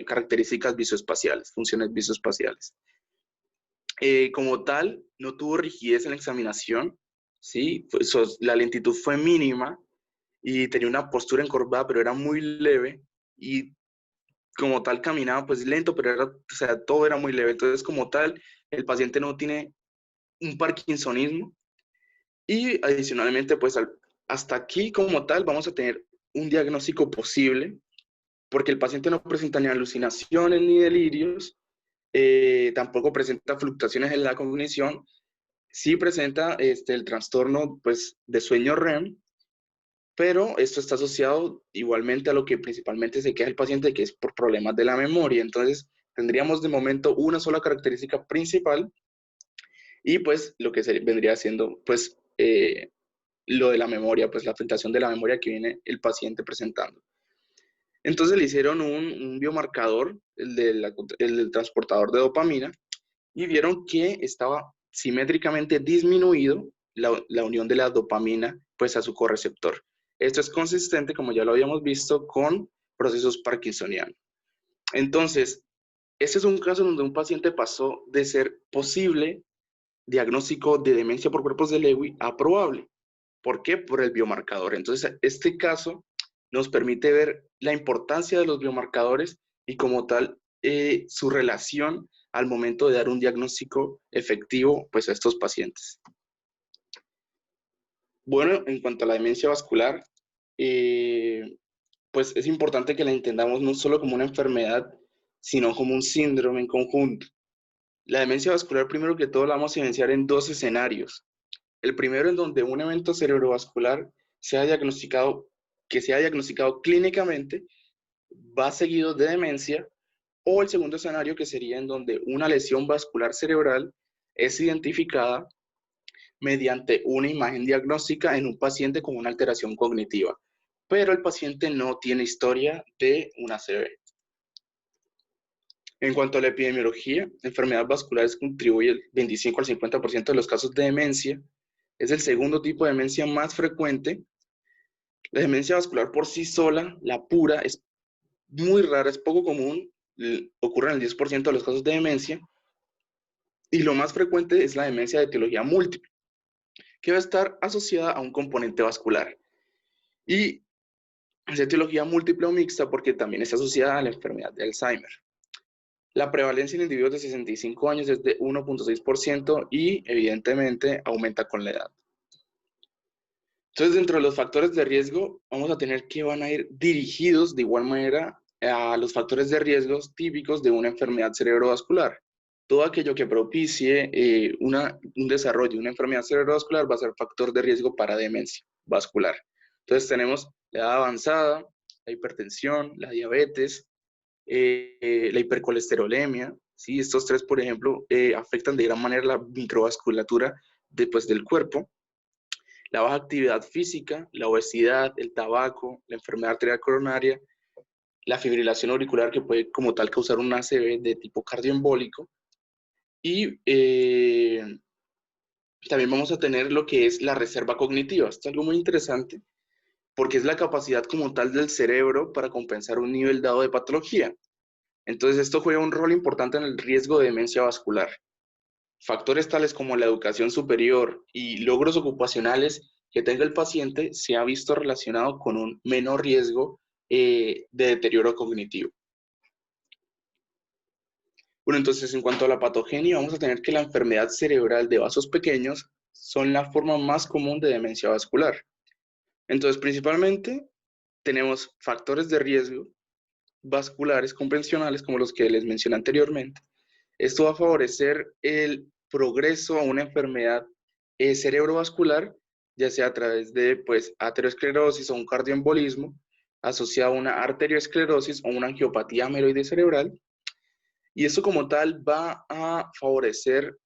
características visoespaciales, funciones visoespaciales. Como tal, no tuvo rigidez en la examinación, ¿sí? La lentitud fue mínima y tenía una postura encorvada, pero era muy leve, y como tal caminaba pues lento, pero era, o sea, todo era muy leve. Entonces, como tal, el paciente no tiene un parkinsonismo, y adicionalmente, pues hasta aquí como tal vamos a tener un diagnóstico posible, porque el paciente no presenta ni alucinaciones ni delirios, tampoco presenta fluctuaciones en la cognición, sí presenta el trastorno pues, de sueño REM, pero esto está asociado igualmente a lo que principalmente se queja el paciente, que es por problemas de la memoria. Entonces, tendríamos de momento una sola característica principal y pues lo que vendría siendo pues lo de la memoria, pues la afectación de la memoria que viene el paciente presentando. Entonces le hicieron un biomarcador, el del transportador de dopamina, y vieron que estaba simétricamente disminuido la unión de la dopamina pues a su correceptor. Esto es consistente, como ya lo habíamos visto, con procesos parkinsonianos. Entonces, este es un caso donde un paciente pasó de ser posible diagnóstico de demencia por cuerpos de Lewy a probable. ¿Por qué? Por el biomarcador. Entonces, este caso nos permite ver la importancia de los biomarcadores y como tal su relación al momento de dar un diagnóstico efectivo pues, a estos pacientes. Bueno, en cuanto a la demencia vascular, pues es importante que la entendamos no solo como una enfermedad, sino como un síndrome en conjunto. La demencia vascular, primero que todo, la vamos a evidenciar en dos escenarios. El primero en donde un evento cerebrovascular que sea diagnosticado clínicamente, va seguido de demencia, o el segundo escenario que sería en donde una lesión vascular cerebral es identificada mediante una imagen diagnóstica en un paciente con una alteración cognitiva, pero el paciente no tiene historia de una ACV. En cuanto a la epidemiología, enfermedades vasculares contribuye el 25 al 50% de los casos de demencia. Es el segundo tipo de demencia más frecuente. La demencia vascular por sí sola, la pura, es muy rara, es poco común, ocurre en el 10% de los casos de demencia. Y lo más frecuente es la demencia de etiología múltiple, que va a estar asociada a un componente vascular. Y es etiología múltiple o mixta porque también está asociada a la enfermedad de Alzheimer. La prevalencia en individuos de 65 años es de 1.6% y evidentemente aumenta con la edad. Entonces, dentro de los factores de riesgo, vamos a tener que van a ir dirigidos de igual manera a los factores de riesgo típicos de una enfermedad cerebrovascular. Todo aquello que propicie un desarrollo de una enfermedad cerebrovascular va a ser factor de riesgo para demencia vascular. Entonces, tenemos la edad avanzada, la hipertensión, la diabetes, la hipercolesterolemia, ¿sí? Estos tres, por ejemplo, afectan de gran manera la microvasculatura del cuerpo. La baja actividad física, la obesidad, el tabaco, la enfermedad arterial coronaria, la fibrilación auricular que puede como tal causar un ACV de tipo cardioembólico. Y también vamos a tener lo que es la reserva cognitiva. Esto es algo muy interesante porque es la capacidad como tal del cerebro para compensar un nivel dado de patología. Entonces esto juega un rol importante en el riesgo de demencia vascular. Factores tales como la educación superior y logros ocupacionales que tenga el paciente se ha visto relacionado con un menor riesgo de deterioro cognitivo. Bueno, entonces en cuanto a la patogenia, vamos a tener que la enfermedad cerebral de vasos pequeños son la forma más común de demencia vascular. Entonces, principalmente tenemos factores de riesgo vasculares convencionales como los que les mencioné anteriormente. Esto va a favorecer el progreso a una enfermedad cerebrovascular, ya sea a través de aterosclerosis o un cardioembolismo, asociado a una arteriosclerosis o una angiopatía amiloide cerebral. Y esto como tal va a favorecer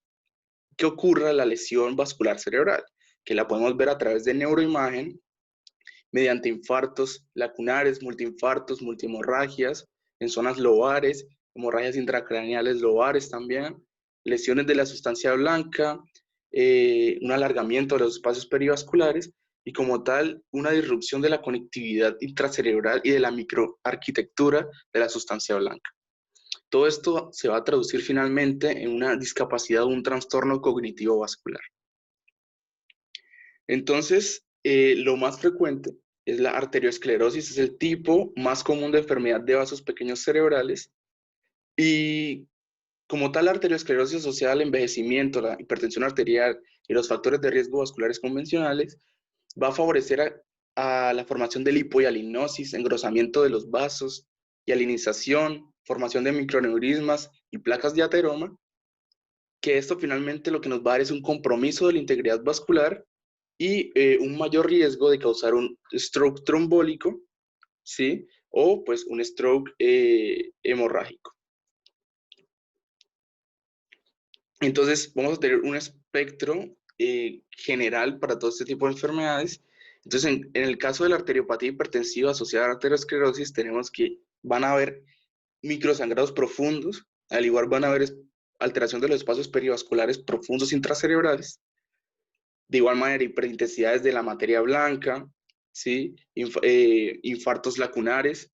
que ocurra la lesión vascular cerebral, que la podemos ver a través de neuroimagen, mediante infartos lacunares, multiinfartos, multihemorragias, en zonas lobares, hemorragias intracraneales lobares también, lesiones de la sustancia blanca, un alargamiento de los espacios perivasculares y como tal una disrupción de la conectividad intracerebral y de la microarquitectura de la sustancia blanca. Todo esto se va a traducir finalmente en una discapacidad o un trastorno cognitivo vascular. Entonces, lo más frecuente es la arteriosclerosis, es el tipo más común de enfermedad de vasos pequeños cerebrales y como tal la arteriosclerosis asociada al envejecimiento, la hipertensión arterial y los factores de riesgo vasculares convencionales va a favorecer a la formación de lipohialinosis, engrosamiento de los vasos, hialinización, formación de microneurismas y placas de ateroma, que esto finalmente lo que nos va a dar es un compromiso de la integridad vascular y un mayor riesgo de causar un stroke trombólico, ¿sí? O pues un stroke hemorrágico. Entonces vamos a tener un espectro general para todo este tipo de enfermedades. Entonces en el caso de la arteriopatía hipertensiva asociada a la arteriosclerosis tenemos que van a haber microsangrados profundos, al igual van a haber alteración de los espacios perivasculares profundos intracerebrales. De igual manera, hiperintensidades de la materia blanca, ¿sí? Infartos lacunares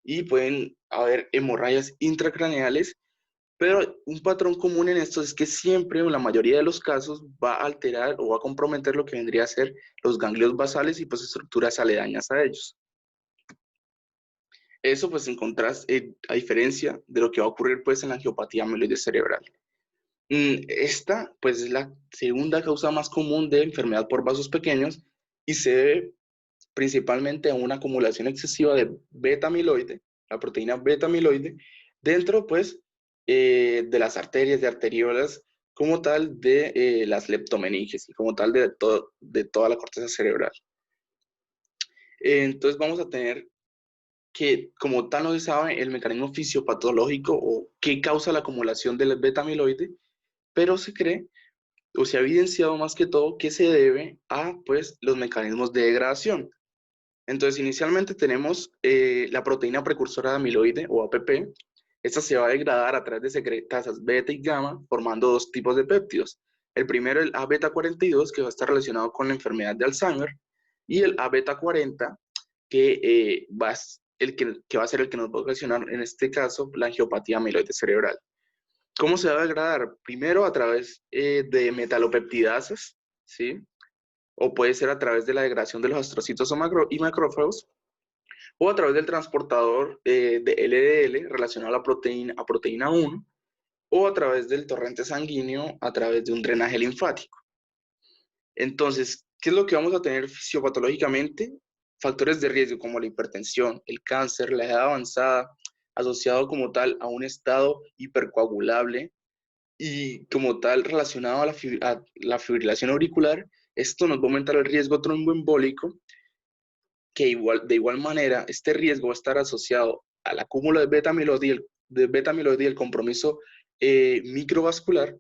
y pueden haber hemorragias intracraneales, pero un patrón común en estos es que siempre, en la mayoría de los casos, va a alterar o va a comprometer lo que vendría a ser los ganglios basales y pues estructuras aledañas a ellos. Eso pues encontrás, a diferencia de lo que va a ocurrir pues en la angiopatía amiloide cerebral. Esta pues es la segunda causa más común de enfermedad por vasos pequeños y se debe principalmente a una acumulación excesiva de beta amiloide, la proteína beta amiloide, dentro pues de las arterias, de arteriolas, como tal de las leptomeninges y como tal de toda la corteza cerebral. Entonces vamos a tener que, como tal no se sabe el mecanismo fisiopatológico o qué causa la acumulación del beta amiloide, pero se cree o se ha evidenciado más que todo que se debe a pues los mecanismos de degradación. Entonces, inicialmente tenemos la proteína precursora de amiloide o APP. Esta se va a degradar a través de secretasas beta y gamma, formando dos tipos de péptidos. El primero, el A-beta 42, que va a estar relacionado con la enfermedad de Alzheimer, y el A-beta 40, que, que va a ser el que nos va a ocasionar, en este caso, la angiopatía amiloide cerebral. ¿Cómo se va a degradar? Primero, a través de metalopeptidasas, ¿sí? O puede ser a través de la degradación de los astrocitos y macrófagos, o a través del transportador de LDL relacionado a proteína 1, o a través del torrente sanguíneo a través de un drenaje linfático. Entonces, ¿qué es lo que vamos a tener fisiopatológicamente? Factores de riesgo como la hipertensión, el cáncer, la edad avanzada, asociado como tal a un estado hipercoagulable y como tal relacionado a la fibrilación auricular. Esto nos va a aumentar el riesgo tromboembólico, que de igual manera este riesgo va a estar asociado al acúmulo beta amiloide y el compromiso microvascular,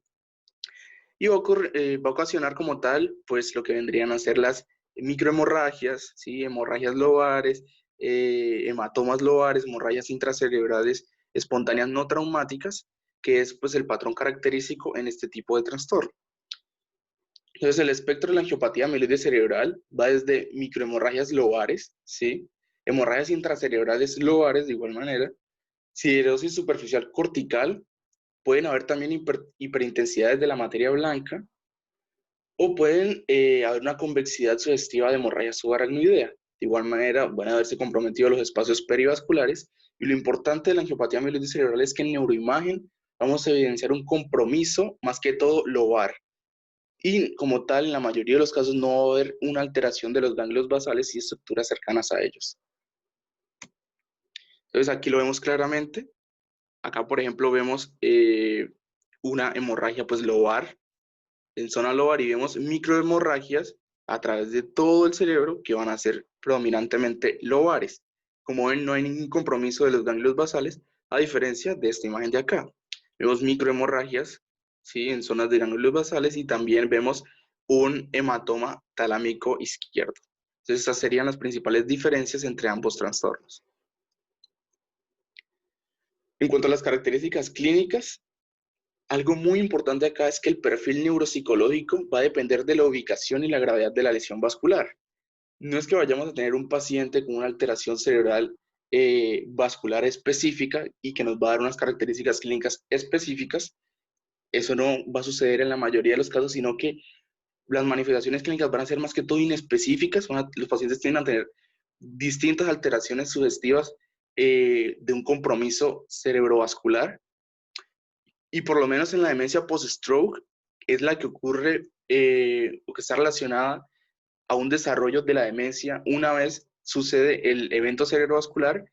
y va a ocasionar como tal pues lo que vendrían a ser las microhemorragias, ¿sí? Hemorragias lobares, hematomas lobares, hemorragias intracerebrales espontáneas no traumáticas, que es pues el patrón característico en este tipo de trastorno. Entonces, el espectro de la angiopatía amiloide cerebral va desde microhemorragias lobares, ¿sí? Hemorragias intracerebrales lobares de igual manera, siderosis superficial cortical, pueden haber también hiperintensidades de la materia blanca, o pueden haber una convexidad sugestiva de hemorragia subaracnoidea. De igual manera, van a haberse comprometido los espacios perivasculares, y lo importante de la angiopatía amiloide cerebral es que en neuroimagen vamos a evidenciar un compromiso más que todo lobar. Y como tal, en la mayoría de los casos no va a haber una alteración de los ganglios basales y estructuras cercanas a ellos. Entonces aquí lo vemos claramente. Acá, por ejemplo, vemos una hemorragia pues lobar, en zona lobar, y vemos microhemorragias a través de todo el cerebro que van a ser predominantemente lobares. Como ven, no hay ningún compromiso de los ganglios basales, a diferencia de esta imagen de acá. Vemos microhemorragias, ¿sí? En zonas de ganglios basales, y también vemos un hematoma talámico izquierdo. Entonces, estas serían las principales diferencias entre ambos trastornos. En cuanto a las características clínicas, algo muy importante acá es que el perfil neuropsicológico va a depender de la ubicación y la gravedad de la lesión vascular. No es que vayamos a tener un paciente con una alteración cerebral vascular específica y que nos va a dar unas características clínicas específicas. Eso no va a suceder en la mayoría de los casos, sino que las manifestaciones clínicas van a ser más que todo inespecíficas. Los pacientes tienden a tener distintas alteraciones sugestivas de un compromiso cerebrovascular, y por lo menos en la demencia post-stroke es la que ocurre o que está relacionada a un desarrollo de la demencia. Una vez sucede el evento cerebrovascular,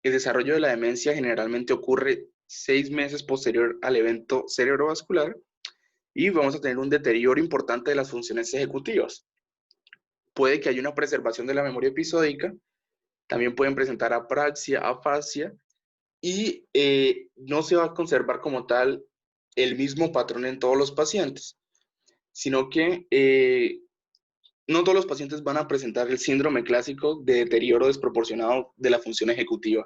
el desarrollo de la demencia generalmente ocurre 6 meses posterior al evento cerebrovascular, y vamos a tener un deterioro importante de las funciones ejecutivas. Puede que haya una preservación de la memoria episódica, también pueden presentar apraxia, afasia, y no se va a conservar como tal el mismo patrón en todos los pacientes, sino que no todos los pacientes van a presentar el síndrome clásico de deterioro desproporcionado de la función ejecutiva.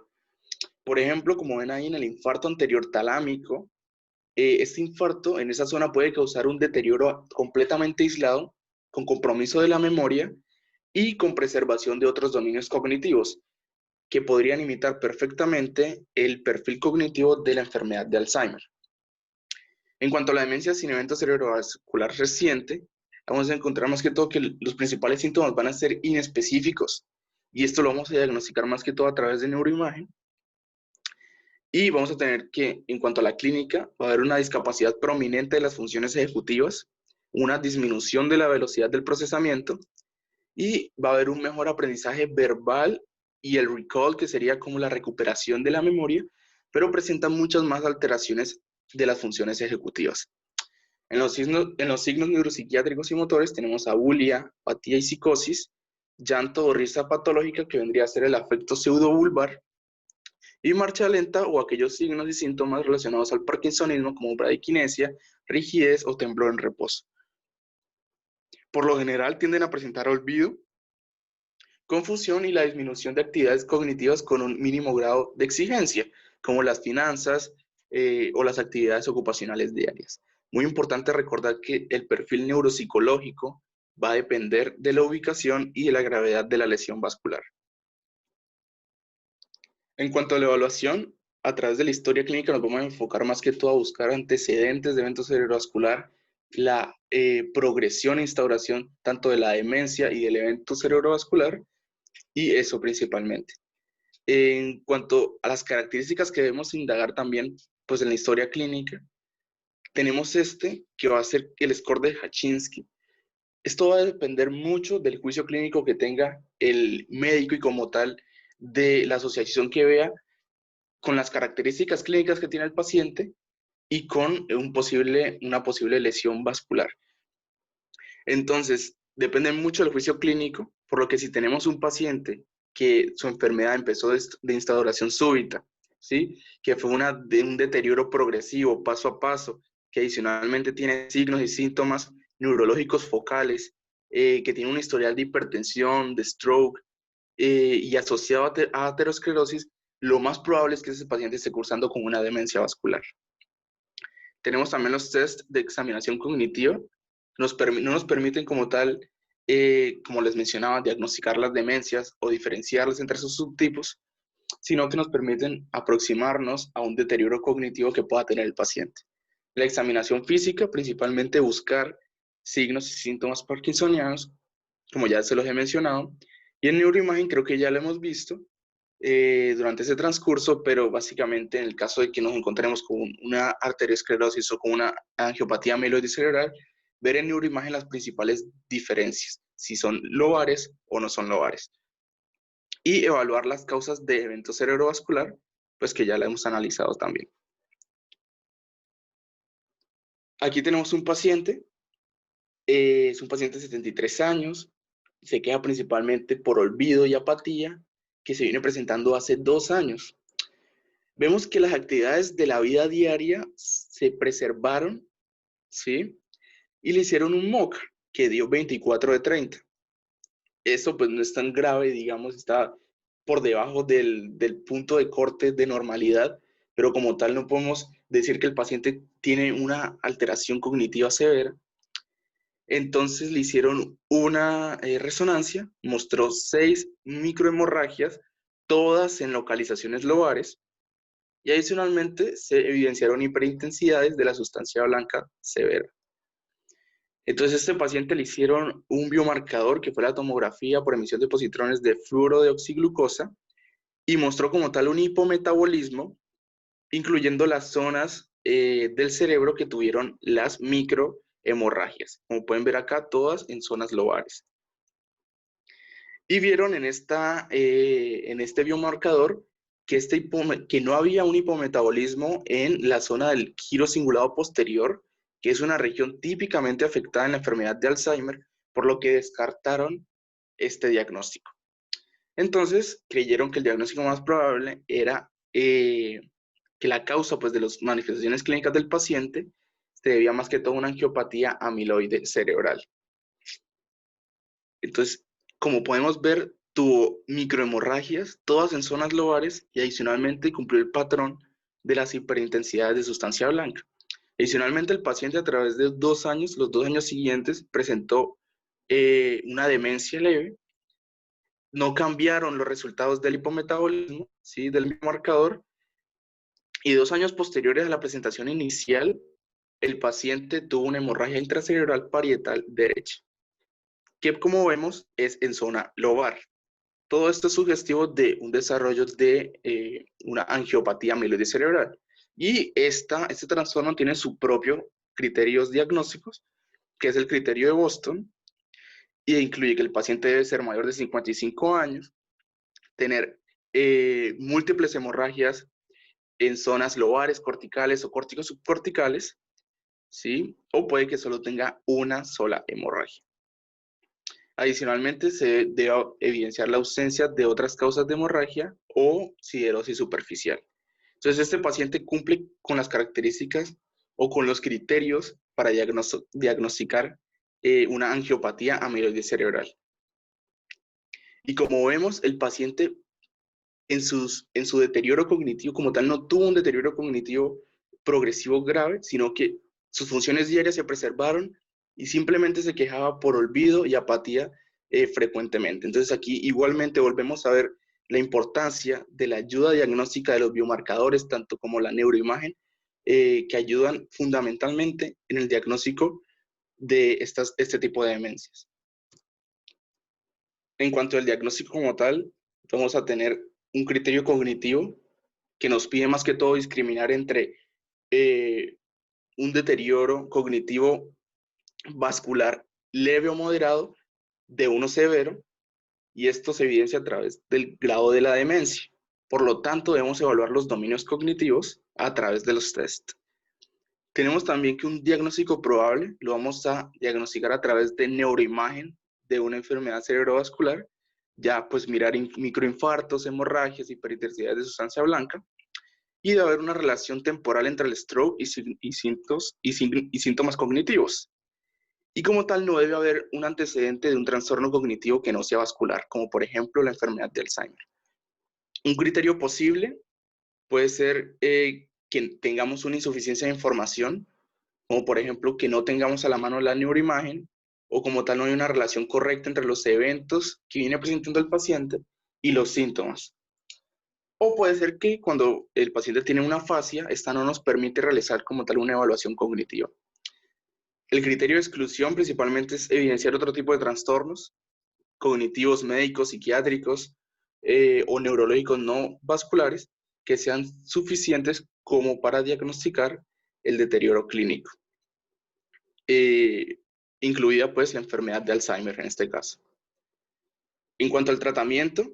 Por ejemplo, como ven ahí en el infarto anterior talámico, este infarto en esa zona puede causar un deterioro completamente aislado, con compromiso de la memoria y con preservación de otros dominios cognitivos, que podrían imitar perfectamente el perfil cognitivo de la enfermedad de Alzheimer. En cuanto a la demencia sin evento cerebrovascular reciente, vamos a encontrar más que todo que los principales síntomas van a ser inespecíficos. y esto lo vamos a diagnosticar más que todo a través de neuroimagen. Y vamos a tener que, en cuanto a la clínica, va a haber una discapacidad prominente de las funciones ejecutivas, una disminución de la velocidad del procesamiento y va a haber un mejor aprendizaje verbal y el recall, que sería como la recuperación de la memoria, pero presenta muchas más alteraciones de las funciones ejecutivas. En los signos neuropsiquiátricos y motores tenemos abulia, apatía y psicosis, llanto o risa patológica, que vendría a ser el afecto pseudovulvar, y marcha lenta o aquellos signos y síntomas relacionados al parkinsonismo como bradiquinesia, rigidez o temblor en reposo. Por lo general tienden a presentar olvido, confusión y la disminución de actividades cognitivas con un mínimo grado de exigencia, como las finanzas o las actividades ocupacionales diarias. Muy importante recordar que el perfil neuropsicológico va a depender de la ubicación y de la gravedad de la lesión vascular. En cuanto a la evaluación, a través de la historia clínica nos vamos a enfocar más que todo a buscar antecedentes de evento cerebrovascular, la progresión e instauración tanto de la demencia y del evento cerebrovascular, y eso principalmente. En cuanto a las características que debemos indagar también, pues en la historia clínica, tenemos que va a ser el score de Hachinsky. Esto va a depender mucho del juicio clínico que tenga el médico y como tal de la asociación que vea con las características clínicas que tiene el paciente y con una posible lesión vascular. Entonces, depende mucho del juicio clínico, por lo que si tenemos un paciente que su enfermedad empezó de instauración súbita, ¿sí? Que fue de un deterioro progresivo, paso a paso, que adicionalmente tiene signos y síntomas neurológicos focales, que tiene un historial de hipertensión, de stroke, y asociado a aterosclerosis, lo más probable es que ese paciente esté cursando con una demencia vascular. Tenemos también los test de examinación cognitiva, no nos permiten como tal, como les mencionaba, diagnosticar las demencias o diferenciarlas entre sus subtipos, sino que nos permiten aproximarnos a un deterioro cognitivo que pueda tener el paciente. La examinación física, principalmente buscar signos y síntomas parkinsonianos, como ya se los he mencionado, y en neuroimagen creo que ya lo hemos visto durante ese transcurso, pero básicamente en el caso de que nos encontremos con una arteriosclerosis o con una angiopatía amiloide cerebral, ver en neuroimagen las principales diferencias, si son lobares o no son lobares. Y evaluar las causas de evento cerebrovascular, pues que ya la hemos analizado también. Aquí tenemos un paciente, es un paciente de 73 años, se queja principalmente por olvido y apatía, que se viene presentando hace 2 años. Vemos que las actividades de la vida diaria se preservaron, ¿sí? Y le hicieron un MOC que dio 24 de 30. Eso pues no es tan grave, digamos, está por debajo del punto de corte de normalidad, pero como tal no podemos decir que el paciente tiene una alteración cognitiva severa. Entonces le hicieron una resonancia, mostró 6 microhemorragias, todas en localizaciones lobares, y adicionalmente se evidenciaron hiperintensidades de la sustancia blanca severa. Entonces a este paciente le hicieron un biomarcador que fue la tomografía por emisión de positrones de fluorodeoxiglucosa y mostró como tal un hipometabolismo, incluyendo las zonas del cerebro que tuvieron las microhemorragias. Como pueden ver acá, todas en zonas lobares. Y vieron en este biomarcador que no había un hipometabolismo en la zona del giro cingulado posterior, que es una región típicamente afectada en la enfermedad de Alzheimer, por lo que descartaron este diagnóstico. Entonces, creyeron que el diagnóstico más probable era que la causa pues, de las manifestaciones clínicas del paciente se debía más que todo a una angiopatía amiloide cerebral. Entonces, como podemos ver, tuvo microhemorragias, todas en zonas lobares, y adicionalmente cumplió el patrón de las hiperintensidades de sustancia blanca. Adicionalmente, el paciente a través de 2 años, los 2 años siguientes, presentó una demencia leve. No cambiaron los resultados del hipometabolismo, ¿sí? Del marcador, y 2 años posteriores a la presentación inicial, el paciente tuvo una hemorragia intracerebral parietal derecha, que como vemos es en zona lobar. todo esto es sugestivo de un desarrollo de una angiopatía amiloide cerebral. Y este trastorno tiene su propio criterios diagnósticos, que es el criterio de Boston, y incluye que el paciente debe ser mayor de 55 años, tener múltiples hemorragias en zonas lobares, corticales o córticos subcorticales, ¿sí? O puede que solo tenga una sola hemorragia. Adicionalmente, se debe evidenciar la ausencia de otras causas de hemorragia o siderosis superficial. Entonces, este paciente cumple con las características o con los criterios para diagnosticar una angiopatía amiloide cerebral. Y como vemos, el paciente en su deterioro cognitivo como tal no tuvo un deterioro cognitivo progresivo grave, sino que sus funciones diarias se preservaron y simplemente se quejaba por olvido y apatía frecuentemente. Entonces aquí igualmente volvemos a ver la importancia de la ayuda diagnóstica de los biomarcadores, tanto como la neuroimagen, que ayudan fundamentalmente en el diagnóstico de este tipo de demencias. En cuanto al diagnóstico como tal, vamos a tener un criterio cognitivo que nos pide más que todo discriminar entre un deterioro cognitivo vascular leve o moderado de uno severo, y esto se evidencia a través del grado de la demencia. Por lo tanto, debemos evaluar los dominios cognitivos a través de los test. Tenemos también que un diagnóstico probable lo vamos a diagnosticar a través de neuroimagen de una enfermedad cerebrovascular, ya pues mirar microinfartos, hemorragias, hiperintensidad de sustancia blanca, y de haber una relación temporal entre el stroke y síntomas cognitivos. Y como tal, no debe haber un antecedente de un trastorno cognitivo que no sea vascular, como por ejemplo la enfermedad de Alzheimer. Un criterio posible puede ser que tengamos una insuficiencia de información, como por ejemplo que no tengamos a la mano la neuroimagen, o como tal no hay una relación correcta entre los eventos que viene presentando el paciente y los síntomas. O puede ser que cuando el paciente tiene una afasia, esta no nos permite realizar como tal una evaluación cognitiva. El criterio de exclusión principalmente es evidenciar otro tipo de trastornos cognitivos, médicos, psiquiátricos o neurológicos no vasculares que sean suficientes como para diagnosticar el deterioro clínico, incluida pues la enfermedad de Alzheimer en este caso. En cuanto al tratamiento,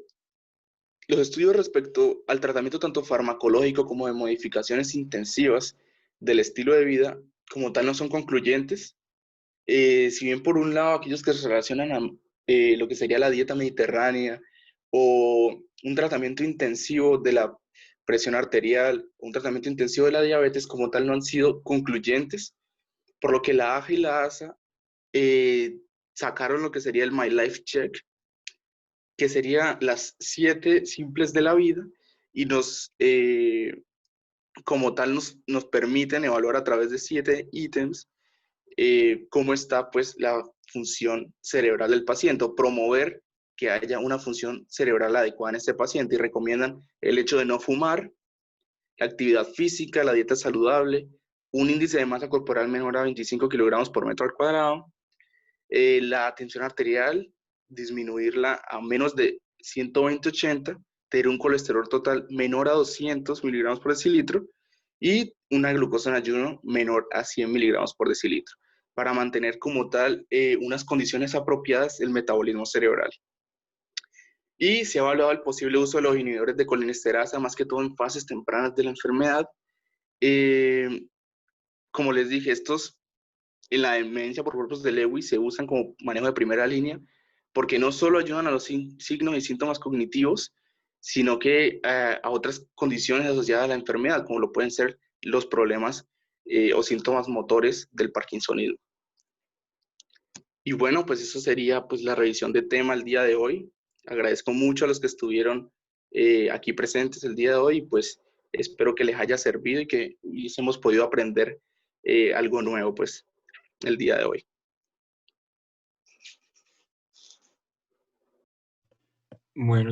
los estudios respecto al tratamiento tanto farmacológico como de modificaciones intensivas del estilo de vida como tal no son concluyentes. Si bien por un lado aquellos que se relacionan a lo que sería la dieta mediterránea o un tratamiento intensivo de la presión arterial, un tratamiento intensivo de la diabetes como tal no han sido concluyentes, por lo que la AJA y la ASA sacaron lo que sería el My Life Check, que sería las 7 simples de la vida, y como tal nos permiten evaluar a través de 7 ítems cómo está pues la función cerebral del paciente, o promover que haya una función cerebral adecuada en este paciente, y recomiendan el hecho de no fumar, la actividad física, la dieta saludable, un índice de masa corporal menor a 25 kilogramos por metro al cuadrado, la tensión arterial, disminuirla a menos de 120/80, tener un colesterol total menor a 200 miligramos por decilitro y una glucosa en ayuno menor a 100 miligramos por decilitro, para mantener como tal unas condiciones apropiadas del metabolismo cerebral. Y se ha evaluado el posible uso de los inhibidores de colinesterasa, más que todo en fases tempranas de la enfermedad. Como les dije, estos en la demencia por cuerpos de Lewis se usan como manejo de primera línea, porque no solo ayudan a los signos y síntomas cognitivos, sino que a otras condiciones asociadas a la enfermedad, como lo pueden ser los problemas o síntomas motores del parkinsonismo. Y bueno, pues eso sería pues la revisión de tema el día de hoy. Agradezco mucho a los que estuvieron aquí presentes el día de hoy, y pues espero que les haya servido y que hemos podido aprender algo nuevo pues el día de hoy. Bueno,